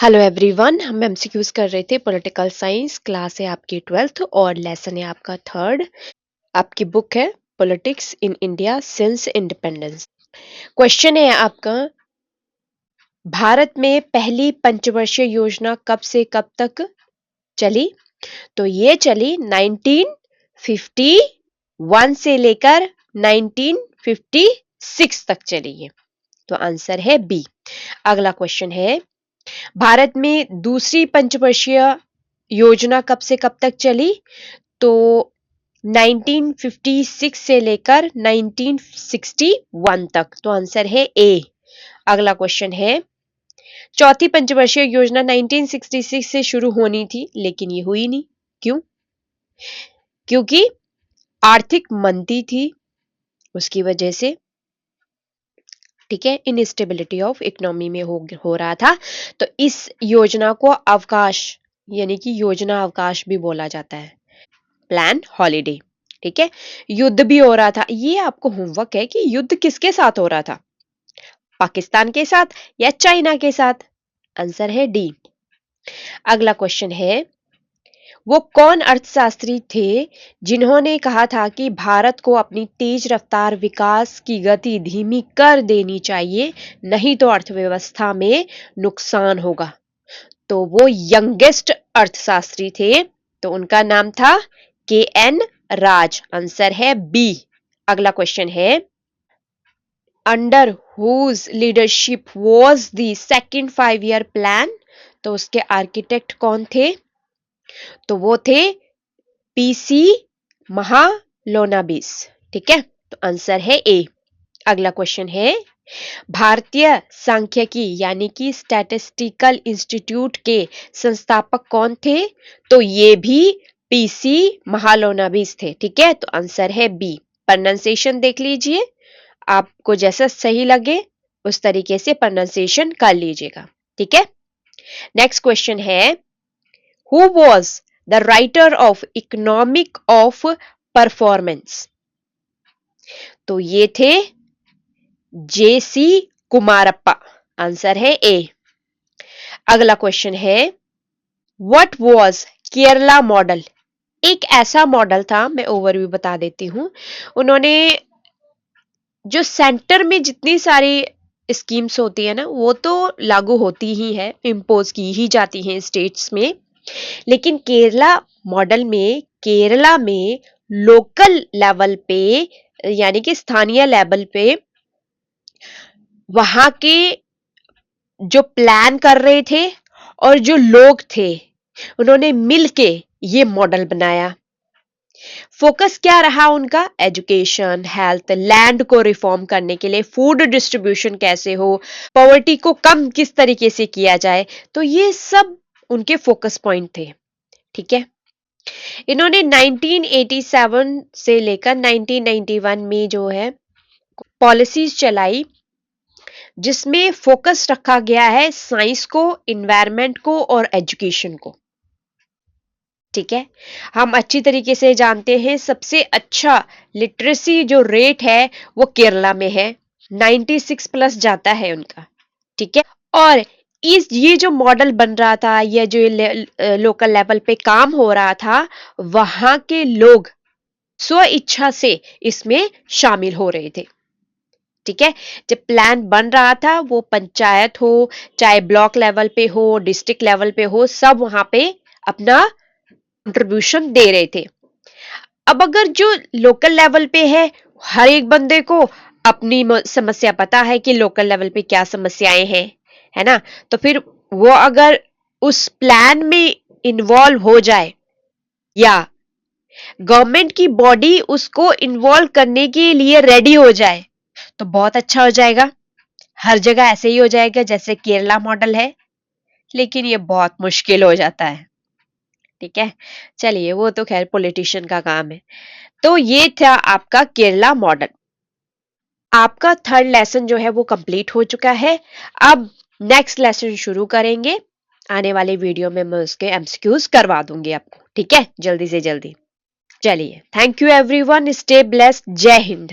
Hello everyone, हम MCQs कर रहे थे। पॉलिटिकल साइंस क्लास है आपकी 12th और लेसन है आपका 3rd। आपकी बुक है politics in India since independence. Question है आपका, भारत में पहली पंचवर्षीय योजना कब से कब तक चली? तो ये चली 1951 से लेकर 1956 तक चली है। तो आंसर है बी। अगला क्वेश्चन है, भारत में दूसरी पंचवर्षीय योजना कब से कब तक चली? तो 1956 से लेकर 1961 तक। तो आंसर है ए। अगला क्वेश्चन है, चौथी पंचवर्षीय योजना 1966 से शुरू होनी थी लेकिन ये हुई नहीं। क्यों? क्योंकि आर्थिक मंदी थी, उसकी वजह से। ठीक है, इनस्टेबिलिटी ऑफ इकोनॉमी में हो रहा था। तो इस योजना को अवकाश यानी कि योजना अवकाश भी बोला जाता है, प्लान हॉलिडे। ठीक है, युद्ध भी हो रहा था। ये आपको होमवर्क है कि युद्ध किसके साथ हो रहा था, पाकिस्तान के साथ या चाइना के साथ? आंसर है डी। अगला क्वेश्चन है, वो कौन अर्थशास्त्री थे जिन्होंने कहा था कि भारत को अपनी तेज रफ्तार विकास की गति धीमी कर देनी चाहिए, नहीं तो अर्थव्यवस्था में नुकसान होगा? तो वो यंगेस्ट अर्थशास्त्री थे, तो उनका नाम था के एन राज। आंसर है बी। अगला क्वेश्चन है, under whose leadership was the second 5 year plan? तो उसके आर्किटेक्ट कौन थे? तो वो थे पीसी महालोनाबिस। ठीक है, तो आंसर है ए। अगला क्वेश्चन है, भारतीय सांख्यिकी यानी कि स्टैटिस्टिकल इंस्टीट्यूट के संस्थापक कौन थे? तो ये भी पीसी महालोनाबिस थे। ठीक है, तो आंसर है बी। प्रोनाउंसिएशन देख लीजिए, आपको जैसा सही लगे उस तरीके से प्रोनाउंसिएशन कर लीजिएगा। ठीक है, नेक्स्ट क्वेश्चन है, who was the writer of economic of performance? तो ये थे जेसी कुमारप्पा। आंसर है ए। अगला क्वेश्चन है, व्हाट वाज केरला मॉडल? एक ऐसा मॉडल था, मैं ओवरव्यू बता देती हूं। उन्होंने जो सेंटर में जितनी सारी स्कीम्स होती है ना, वो तो लागू होती ही है, इम्पोज की ही जाती हैं स्टेट्स में। लेकिन केरला मॉडल में केरला में लोकल लेवल पे यानी कि स्थानीय लेवल पे वहां के जो प्लान कर रहे थे और जो लोग थे, उन्होंने मिलके ये मॉडल बनाया। फोकस क्या रहा उनका? एजुकेशन, हेल्थ, लैंड को रिफॉर्म करने के लिए, फूड डिस्ट्रीब्यूशन कैसे हो, पॉवर्टी को कम किस तरीके से किया जाए। तो ये सब उनके फोकस पॉइंट थे। ठीक है, इन्होंने 1987 से लेकर 1991 में जो है पॉलिसीज चलाई, जिसमें फोकस रखा गया है साइंस को, इन्वायरमेंट को और एजुकेशन को। ठीक है, हम अच्छी तरीके से जानते हैं सबसे अच्छा लिटरेसी जो रेट है वो केरला में है, 96 प्लस जाता है उनका। ठीक है, और ये जो मॉडल बन रहा था या जो लोकल लेवल पे काम हो रहा था, वहां के लोग स्व इच्छा से इसमें शामिल हो रहे थे। ठीक है, जब प्लान बन रहा था, वो पंचायत हो चाहे ब्लॉक लेवल पे हो, डिस्ट्रिक्ट लेवल पे हो, सब वहां पे अपना कंट्रीब्यूशन दे रहे थे। अब अगर जो लोकल लेवल पे है, हर एक बंदे को अपनी समस्या पता है कि लोकल लेवल पे क्या समस्याएं हैं, है ना? तो फिर वो अगर उस प्लान में इन्वॉल्व हो जाए या गवर्नमेंट की बॉडी उसको इन्वॉल्व करने के लिए रेडी हो जाए, तो बहुत अच्छा हो जाएगा। हर जगह ऐसे ही हो जाएगा जैसे केरला मॉडल है, लेकिन ये बहुत मुश्किल हो जाता है। ठीक है, चलिए वो तो खैर पॉलिटिशियन का काम है। तो ये था आपका केरला मॉडल। आपका 3rd लेसन जो है वो कंप्लीट हो चुका है। अब नेक्स्ट लेसन शुरू करेंगे, आने वाले वीडियो में मैं उसके एमसीक्यूज करवा दूंगी आपको। ठीक है, जल्दी से जल्दी। चलिए, thank you everyone, stay blessed, जय हिंद।